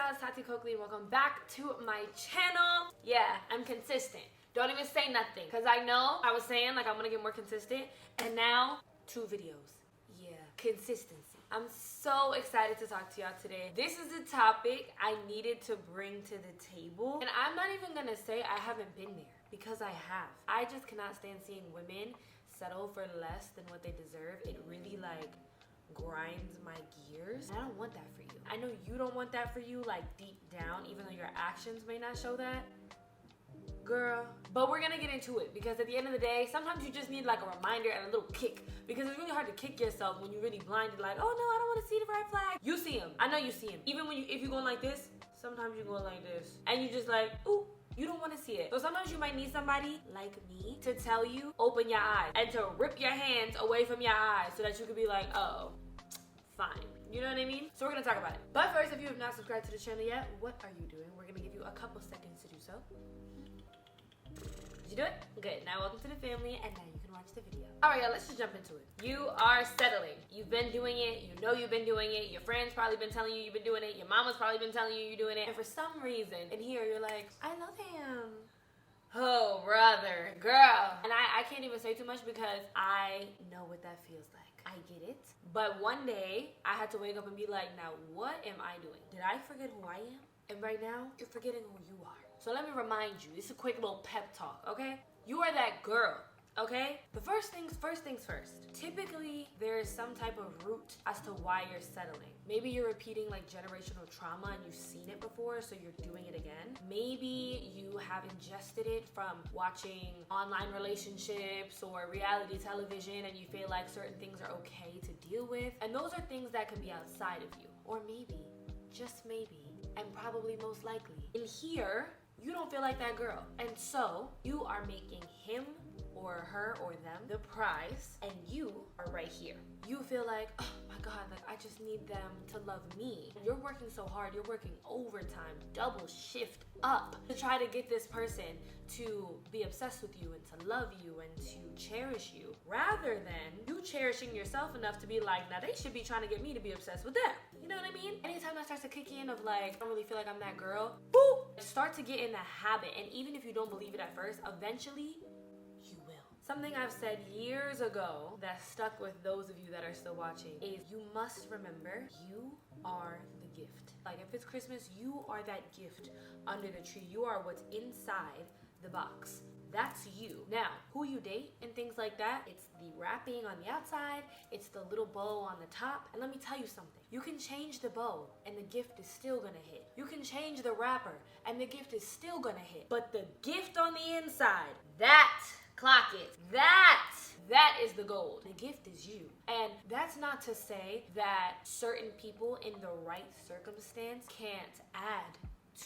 y'all, it's Taty welcome back to my channel. Yeah, I'm consistent. Don't even say nothing, because I know I was saying like I'm gonna get more consistent, and now 2 videos. Yeah, consistency. I'm so excited to talk to y'all today. This is a topic I needed to bring to the table, and I'm not even gonna say I haven't been there, because I have. I just cannot stand seeing women settle for less than what they deserve. It really grinds my gears. I don't want that for you. I know you don't want that for you, deep down, even though your actions may not show that. Girl. But we're gonna get into it, because at the end of the day, sometimes you just need a reminder and a little kick, because it's really hard to kick yourself when you're really blinded, oh no, I don't want to see the red flag. You see him. I know you see him. Even if you're going like this, sometimes you're going like this, and you just ooh, you don't want to see it. So sometimes you might need somebody like me to tell you, open your eyes, and to rip your hands away from your eyes so that you could be like, oh, fine. You know what I mean? So we're gonna talk about it. But first, if you have not subscribed to the channel yet, what are you doing? We're gonna give you a couple seconds to do so. Did you do it? Good. Now welcome to the family, and now you can watch the video. All right, y'all, let's just jump into it. You are settling. You've been doing it. You know you've been doing it. Your friends probably been telling you you've been doing it. Your mama's probably been telling you you're doing it. And for some reason, in here, you're like, I love him. Oh, brother, girl. And I can't even say too much because I know what that feels like. I get it. But one day, I had to wake up and be like, now what am I doing? Did I forget who I am? And right now, you're forgetting who you are. So let me remind you, this is a quick little pep talk, okay? You are that girl, okay? The first things first. Typically, there is some type of root as to why you're settling. Maybe you're repeating generational trauma and you've seen it before, so you're doing it again. Maybe you have ingested it from watching online relationships or reality television, and you feel like certain things are okay to deal with. And those are things that could be outside of you. Or maybe, just maybe, and probably most likely, in here, you don't feel like that girl. And so you are making him or her or them the prize, and you are right here. You feel like, oh my God, I just need them to love me. You're working so hard, you're working overtime, double shift up to try to get this person to be obsessed with you and to love you and to cherish you, rather than you cherishing yourself enough to be like, now they should be trying to get me to be obsessed with them. You know what I mean? Anytime that starts to kick in of I don't really feel like I'm that girl, boop, start to get in the habit. And even if you don't believe it at first, eventually you will. Something I've said years ago that stuck with those of you that are still watching is you must remember you are the gift. If it's Christmas, you are that gift under the tree. You are what's inside the box. That's you. Now, who you date and things like that, it's the wrapping on the outside, it's the little bow on the top. And let me tell you something. You can change the bow and the gift is still gonna hit. You can change the wrapper and the gift is still gonna hit. But the gift on the inside, that, clock it, that is the gold. The gift is you. And that's not to say that certain people in the right circumstance can't add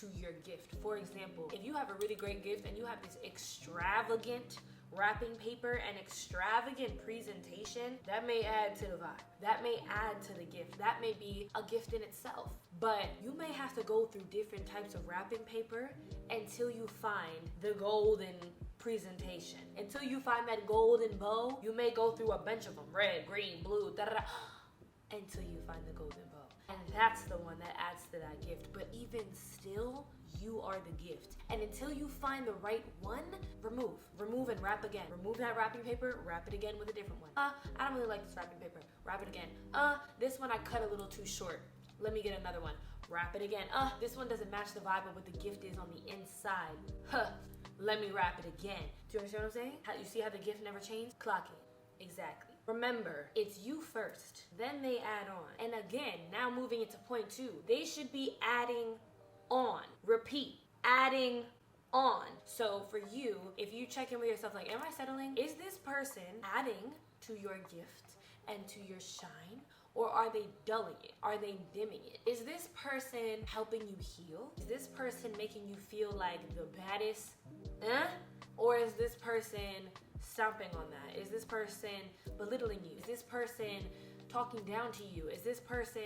to your gift. For example, if you have a really great gift and you have this extravagant wrapping paper and extravagant presentation, that may add to the vibe. That may add to the gift. That may be a gift in itself. But you may have to go through different types of wrapping paper until you find the golden presentation. Until you find that golden bow, you may go through a bunch of them, red, green, blue, until you find the golden bow. And that's the one that adds to that gift. But even still, you are the gift. And until you find the right one, remove and wrap again. Remove that wrapping paper, wrap it again with a different one. I don't really like this wrapping paper. Wrap it again. This one I cut a little too short. Let me get another one. Wrap it again. This one doesn't match the vibe of what the gift is on the inside. Let me wrap it again. Do you understand what I'm saying? You see how the gift never changed? Clock it. Exactly. Remember, it's you first, then they add on. And again, now moving into point 2, they should be adding on. Repeat, adding on. So for you, if you check in with yourself, am I settling? Is this person adding to your gift and to your shine? Or are they dulling it? Are they dimming it? Is this person helping you heal? Is this person making you feel like the baddest? Or is this person stomping on that? Is this person belittling you? Is this person talking down to you? Is this person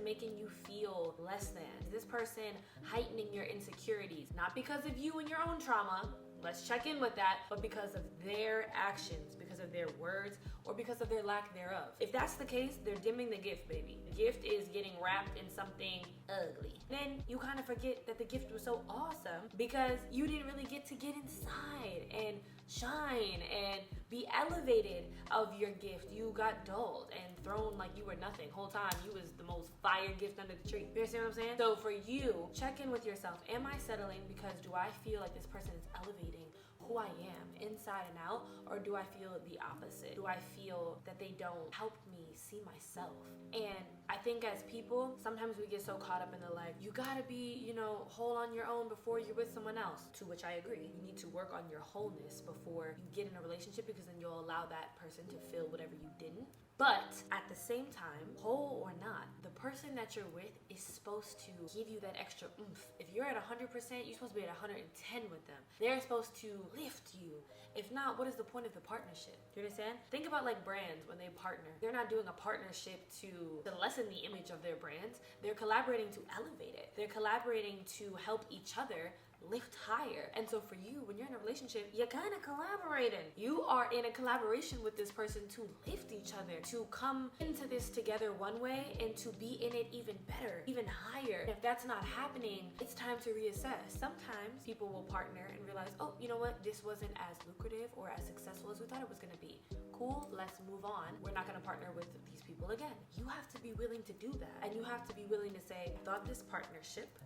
making you feel less than? Is this person heightening your insecurities? Not because of you and your own trauma, let's check in with that, but because of their actions, because because of their words or because of their lack thereof. If that's the case, they're dimming the gift, baby. The gift is getting wrapped in something ugly. Then you kind of forget that the gift was so awesome because you didn't really get to get inside and shine and be elevated of your gift. You got dulled and thrown like you were nothing. Whole time you was the most fire gift under the tree. You understand what I'm saying? So for you, check in with yourself. Am I settling because do I feel like this person is elevating who I am inside and out, or do I feel the opposite? Do I feel that they don't help me see myself? And I think as people, sometimes we get so caught up in the like, you gotta be, whole on your own before you're with someone else, to which I agree. You need to work on your wholeness before you get in a relationship, because then you'll allow that person to feel whatever you didn't. But at the same time, whole or not, the person that you're with is supposed to give you that extra oomph. If you're at 100%, you're supposed to be at 110 with them. They're supposed to lift you. If not, what is the point of the partnership? Do you understand? Think about like brands when they partner. They're not doing a partnership to lessen the image of their brands. They're collaborating to elevate it. They're collaborating to help each other lift higher. And so for you, when you're in a relationship, you're kind of collaborating. You are in a collaboration with this person to lift each other, to come into this together one way and to be in it even better, even higher. And if that's not happening, it's time to reassess. Sometimes people will partner and realize, oh, you know what? This wasn't as lucrative or as successful as we thought it was going to be. Cool, let's move on. We're not going to partner with these people again. You have to be willing to do that. And you have to be willing to say, I thought this partnership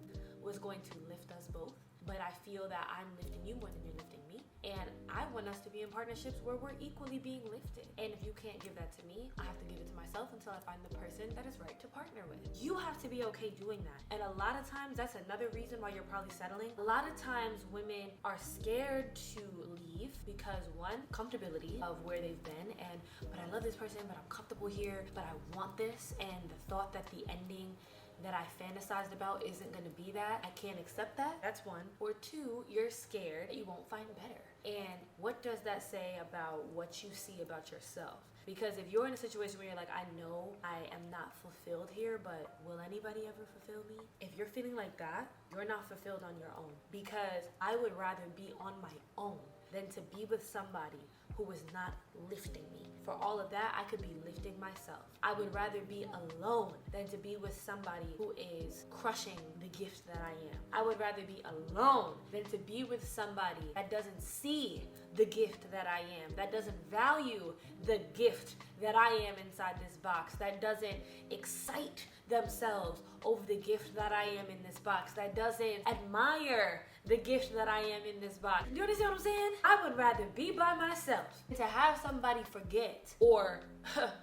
was going to lift us both, but I feel that I'm lifting you more than you're lifting me. And I want us to be in partnerships where we're equally being lifted. And if you can't give that to me, I have to give it to myself until I find the person that is right to partner with. You have to be okay doing that. And a lot of times, that's another reason why you're probably settling. A lot of times women are scared to leave because one, comfortability of where they've been, and but I love this person, but I'm comfortable here, but I want this, and the thought that the ending that I fantasized about isn't going to be that. I can't accept that. That's one. Or two, you're scared that you won't find better. And what does that say about what you see about yourself? Because if you're in a situation where you're like, I know I am not fulfilled here, but will anybody ever fulfill me? If you're feeling like that, you're not fulfilled on your own. Because I would rather be on my own than to be with somebody who is not lifting me. For all of that, I could be lifting myself. I would rather be alone than to be with somebody who is crushing the gift that I am. I would rather be alone than to be with somebody that doesn't see the gift that I am, that doesn't value the gift that I am inside this box, that doesn't excite themselves over the gift that I am in this box, that doesn't admire the gift that I am in this box. Do you understand what I'm saying? I would rather be by myself than to have somebody forget or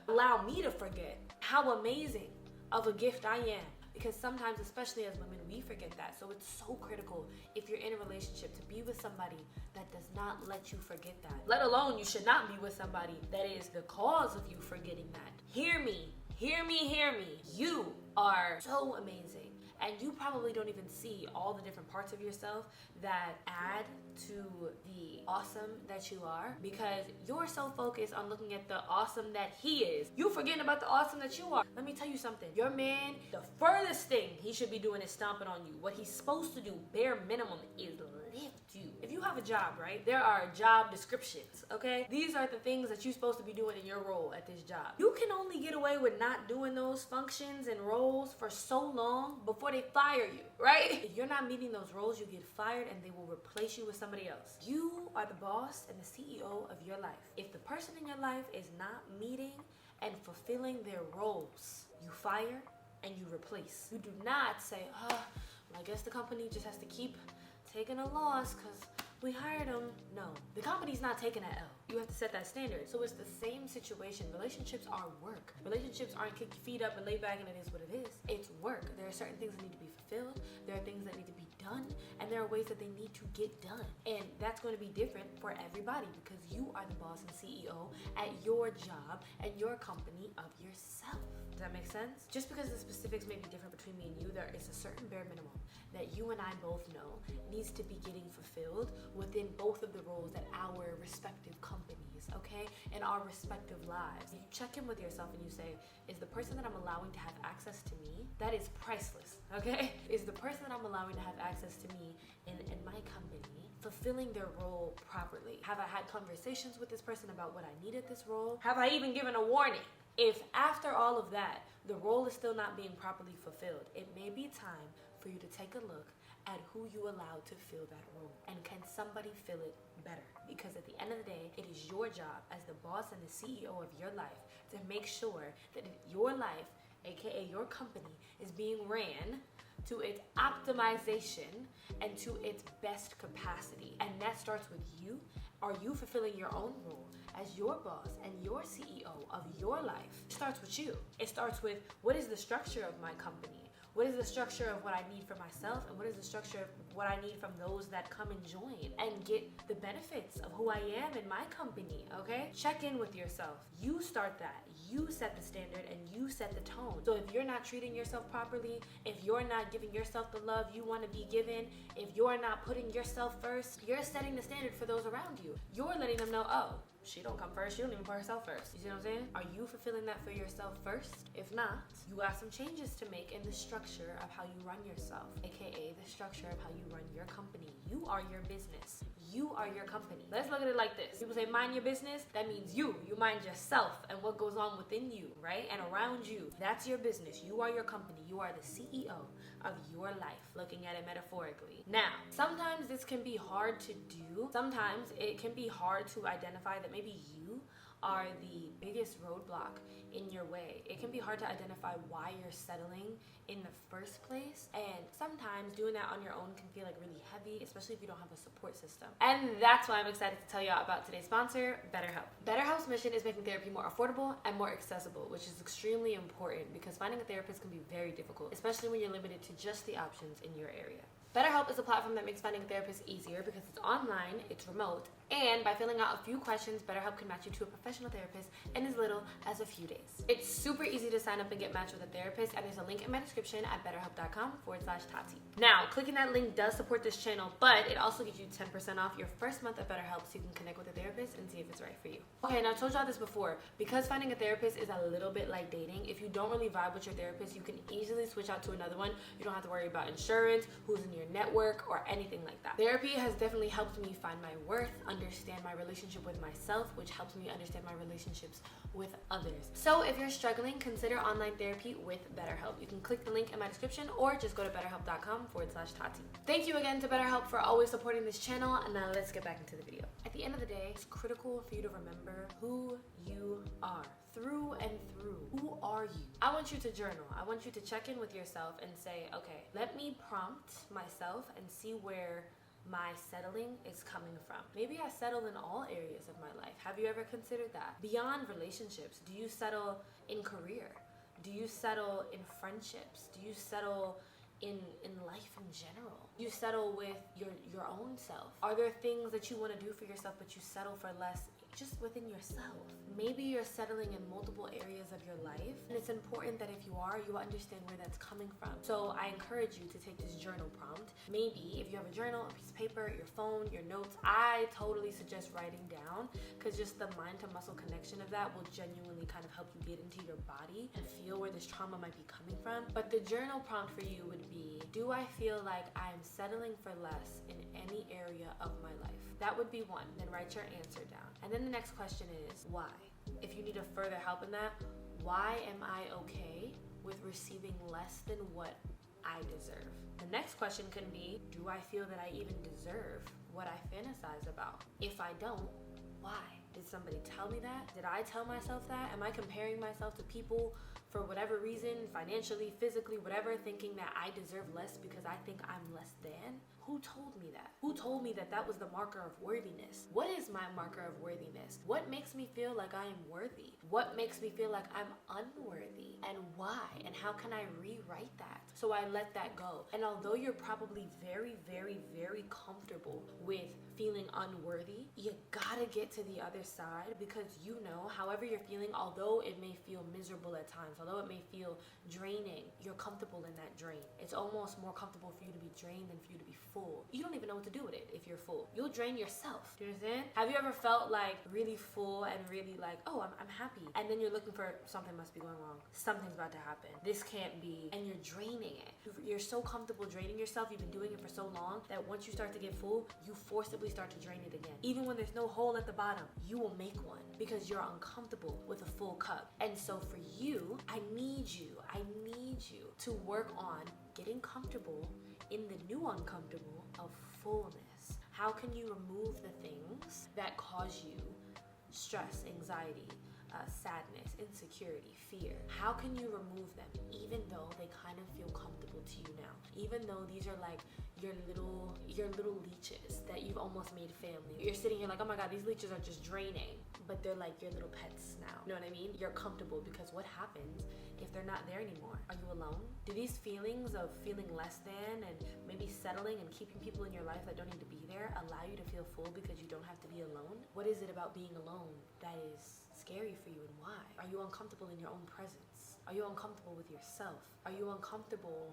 allow me to forget how amazing of a gift I am. Because sometimes, especially as women, we forget that. So it's so critical, if you're in a relationship, to be with somebody that does not let you forget that. Let alone, you should not be with somebody that is the cause of you forgetting that. Hear me, hear me, hear me. You are so amazing. And you probably don't even see all the different parts of yourself that add to the awesome that you are, because you're so focused on looking at the awesome that he is. You forgetting about the awesome that you are. Let me tell you something. Your man, the furthest thing he should be doing is stomping on you. What he's supposed to do, bare minimum, is lift you. If you have a job, right? There are job descriptions, okay? These are the things that you're supposed to be doing in your role at this job. You can only get away with not doing those functions and roles for so long before they fire you, right? If you're not meeting those roles, you get fired and they will replace you with somebody else. You are the boss and the CEO of your life. If the person in your life is not meeting and fulfilling their roles, you fire and you replace. You do not say, well, I guess the company just has to keep taking a loss because we hired them. No, the company's not taking an L. You have to set that standard. So it's the same situation. Relationships are work. Relationships aren't kick your feet up and lay back and it is what it is. It's work. There are certain things that need to be fulfilled. There are things that need to be done. And there are ways that they need to get done. And that's going to be different for everybody because you are the boss and CEO at your job and your company of yourself. Does that make sense? Just because the specifics may be different between me and you, there is a certain bare minimum that you and I both know needs to be getting fulfilled within both of the roles that our respective companies, okay, and our respective lives. You check in with yourself and you say, is the person that I'm allowing to have access to me, that is priceless, okay? Is the person that I'm allowing to have access to me in my company fulfilling their role properly? Have I had conversations with this person about what I need at this role? Have I even given a warning? If after all of that, the role is still not being properly fulfilled, it may be time for you to take a look at who you allowed to fill that role. And can somebody fill it better? Because at the end of the day, it is your job as the boss and the CEO of your life to make sure that your life, aka your company, is being ran to its optimization and to its best capacity. And that starts with you. Are you fulfilling your own role as your boss and your CEO of your life? It starts with you. It starts with, what is the structure of my company? What is the structure of what I need for myself, and what is the structure of what I need from those that come and join and get the benefits of who I am in my company, okay? Check in with yourself. You start that. You set the standard and you set the tone. So if you're not treating yourself properly, if you're not giving yourself the love you want to be given, if you're not putting yourself first, you're setting the standard for those around you. You're letting them know, oh, she don't come first, she don't even put herself first. You see what I'm saying? Are you fulfilling that for yourself first? If not, you got some changes to make in the structure of how you run yourself, aka the structure of how you run your company. You are your business. You are your company. Let's look at it like this. People say mind your business. That means you mind yourself and what goes on within you, right? And around you. That's your business. You are your company. You are the CEO of your life, looking at it metaphorically. Now, sometimes this can be hard to do. Sometimes it can be hard to identify that maybe you are the biggest roadblock in your way. It can be hard to identify why you're settling in the first place, and sometimes doing that on your own can feel like really heavy, especially if you don't have a support system. And that's why I'm excited to tell you about today's sponsor, BetterHelp. BetterHelp's mission is making therapy more affordable and more accessible, which is extremely important because finding a therapist can be very difficult, especially when you're limited to just the options in your area. BetterHelp is a platform that makes finding a therapist easier because it's online, it's remote, and by filling out a few questions, BetterHelp can match you to a professional therapist in as little as a few days. It's super easy to sign up and get matched with a therapist, and there's a link in my description at betterhelp.com/Taty. Now, clicking that link does support this channel, but it also gives you 10% off your first month of BetterHelp so you can connect with a therapist and see if it's right for you. Okay, and I've told y'all this before, because finding a therapist is a little bit like dating. If you don't really vibe with your therapist, you can easily switch out to another one. You don't have to worry about insurance, who's in your network, or anything like that. Therapy has definitely helped me find my worth, understand my relationship with myself, which helps me understand my relationships with others. So if you're struggling, consider online therapy with BetterHelp. You can click the link in my description or just go to betterhelp.com/Taty. Thank you again to BetterHelp for always supporting this channel, and now let's get back into the video. At the end of the day, it's critical for you to remember who you are. Through and through. Who are you? I want you to journal. I want you to check in with yourself and say, okay, let me prompt myself and see where my settling is coming from. Maybe I settle in all areas of my life. Have you ever considered that? Beyond relationships, do you settle in career? Do you settle in friendships? Do you settle in life in general? Do you settle with your own self? Are there things that you want to do for yourself but you settle for less just within yourself? Maybe you're settling in multiple areas of your life, and it's important that if you are, you understand where that's coming from. So I encourage you to take this journal prompt. Maybe if you have a journal, a piece of paper, your phone, your notes, I totally suggest writing down, because just the mind to muscle connection of that will genuinely kind of help you get into your body and feel where this trauma might be coming from. But the journal prompt for you would be, do I feel like I'm settling for less in any area of my life? That would be one. Then write your answer down. And then the next question is, why? If you need a further help in that, why am I okay with receiving less than what I deserve? The next question can be, do I feel that I even deserve what I fantasize about? If I don't, why? Did somebody tell me that? Did I tell myself that? Am I comparing myself to people for whatever reason, financially, physically, whatever, thinking that I deserve less because I think I'm less than? Who told me that? Who told me that that was the marker of worthiness? What is my marker of worthiness? What makes me feel like I am worthy? What makes me feel like I'm unworthy? And why? And how can I rewrite that? So I let that go. And although you're probably very, very, very comfortable with feeling unworthy, you gotta get to the other side, because you know, however you're feeling, although it may feel miserable at times, although it may feel draining, you're comfortable in that drain. It's almost more comfortable for you to be drained than for you to be full. You don't even know what to do with it if you're full. You'll drain yourself. Do you understand? Have you ever felt like really full and really like, oh, I'm happy, and then you're looking for something must be going wrong. Something's about to happen. This can't be, and you're draining it. You're so comfortable draining yourself. You've been doing it for so long that once you start to get full, you forcibly start to drain it again. Even when there's no hole at the bottom, you will make one because you're uncomfortable with a full cup. And so for you, I need you to work on getting comfortable in the new uncomfortable of fullness. How can you remove the things that cause you stress, anxiety, sadness, insecurity, fear? How can you remove them even though they kind of feel comfortable to you now? Even though these are like your little leeches that you've almost made family. You're sitting here like, oh my God, these leeches are just draining, but they're like your little pets now. You know what I mean? You're comfortable because what happens if they're not there anymore? Are you alone? Do these feelings of feeling less than and maybe settling and keeping people in your life that don't need to be there allow you to feel full because you don't have to be alone? What is it about being alone that is scary for you, and why? Are you uncomfortable in your own presence? Are you uncomfortable with yourself? Are you uncomfortable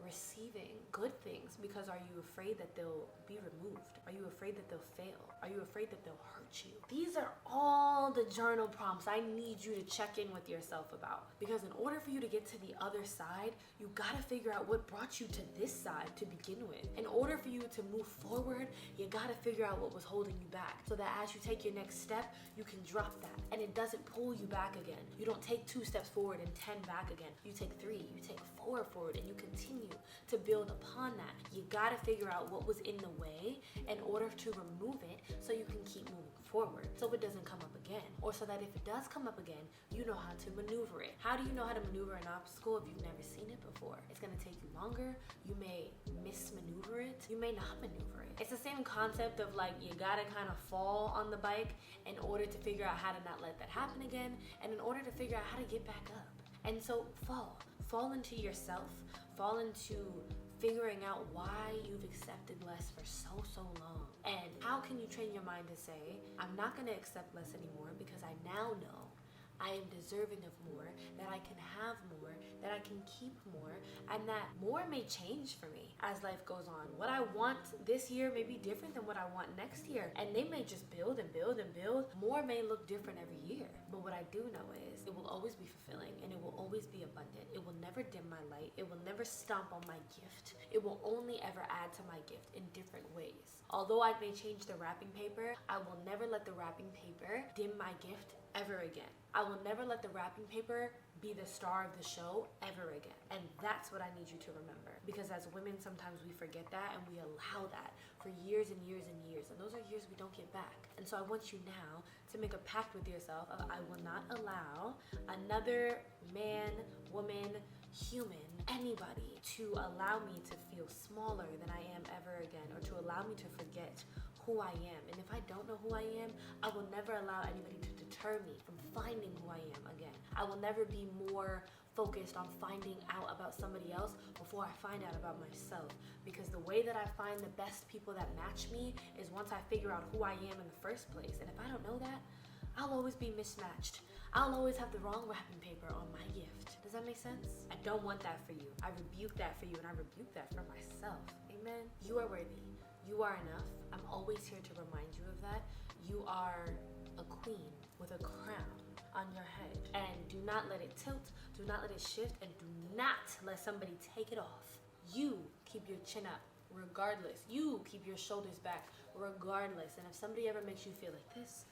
receiving good things because are you afraid that they'll be removed? Are you afraid that they'll fail? Are you afraid that they'll hurt you? These are all the journal prompts I need you to check in with yourself about, because in order for you to get to the other side, you gotta figure out what brought you to this side to begin with. In order for you to move forward, you gotta figure out what was holding you back, so that as you take your next step, you can drop that and it doesn't pull you back again. You don't take 2 steps forward and 10 back again. You take 3, you take 4 forward, and you continue to build upon that. You gotta figure out what was in the way in order to remove it so you can keep moving forward, so it doesn't come up again, or so that if it does come up again, you know how to maneuver it. How do you know how to maneuver an obstacle if you've never seen it before? It's gonna take you longer. You may mismaneuver it. You may not maneuver it. It's the same concept of like, you gotta kind of fall on the bike in order to figure out how to not let that happen again, and in order to figure out how to get back up. And so fall into yourself, fall into figuring out why you've accepted less for so long. And how can you train your mind to say, I'm not gonna accept less anymore because I now know I am deserving of more, that I can have more, that I can keep more, and that more may change for me as life goes on. What I want this year may be different than what I want next year, and they may just build and build and build. More may look different every year, but what I do know is it will always be fulfilling and it will always be abundant. It will never dim my light. It will never stomp on my gift. It will only ever add to my gift in different ways. Although I may change the wrapping paper, I will never let the wrapping paper dim my gift ever again. I will never let the wrapping paper be the star of the show ever again. And that's what I need you to remember. Because as women, sometimes we forget that and we allow that for years and years and years. And those are years we don't get back. And so I want you now to make a pact with yourself of, I will not allow another man, woman, human, anybody to allow me to feel smaller than I am ever again, or to allow me to forget who I am. And if I don't know who I am, I will never allow anybody to deter me from finding who I am again. I will never be more focused on finding out about somebody else before I find out about myself. Because the way that I find the best people that match me is once I figure out who I am in the first place. And if I don't know that, I'll always be mismatched. I'll always have the wrong wrapping paper on my gift. Does that make sense? I don't want that for you. I rebuke that for you, and I rebuke that for myself. Amen? You are worthy. You are enough. I'm always here to remind you of that. You are a queen with a crown on your head. And do not let it tilt, do not let it shift, and do not let somebody take it off. You keep your chin up regardless. You keep your shoulders back regardless. And if somebody ever makes you feel like this,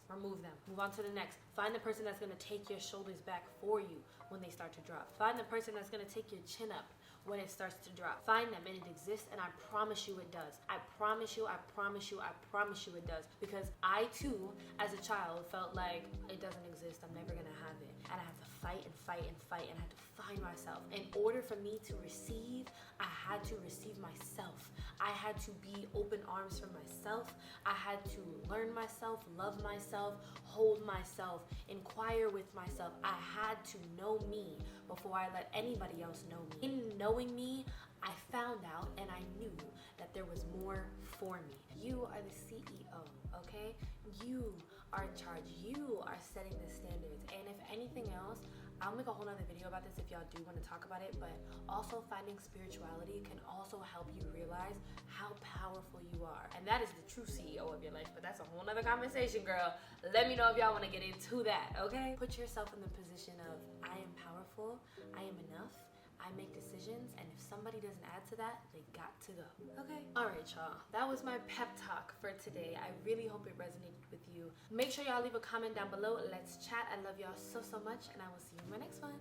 remove them. Move on to the next. Find the person that's gonna take your shoulders back for you when they start to drop. Find the person that's gonna take your chin up when it starts to drop. Find them, and it exists, and I promise you it does. I promise you, I promise you, I promise you it does. Because I too, as a child, felt like it doesn't exist, I'm never gonna have it. And I had to fight and fight and fight, and I had to find myself. In order for me to receive, I had to receive myself. I had to be open arms for myself. I had to learn myself, love myself, hold myself, inquire with myself. I had to know me before I let anybody else know me. In knowing me, I found out and I knew that there was more for me. You are the CEO, okay? You are in charge. You are setting the standards. And if anything else, I'll make a whole nother video about this if y'all do want to talk about it, but also finding spirituality can also help you realize how powerful you are. And that is the true CEO of your life, but that's a whole nother conversation, girl. Let me know if y'all want to get into that, okay? Put yourself in the position of, I am powerful, I am enough, I make decisions, and if somebody doesn't add to that, they got to go, okay? All right, y'all. That was my pep talk for today. I really hope it resonated with you. Make sure y'all leave a comment down below. Let's chat. I love y'all so, so much, and I will see you in my next one.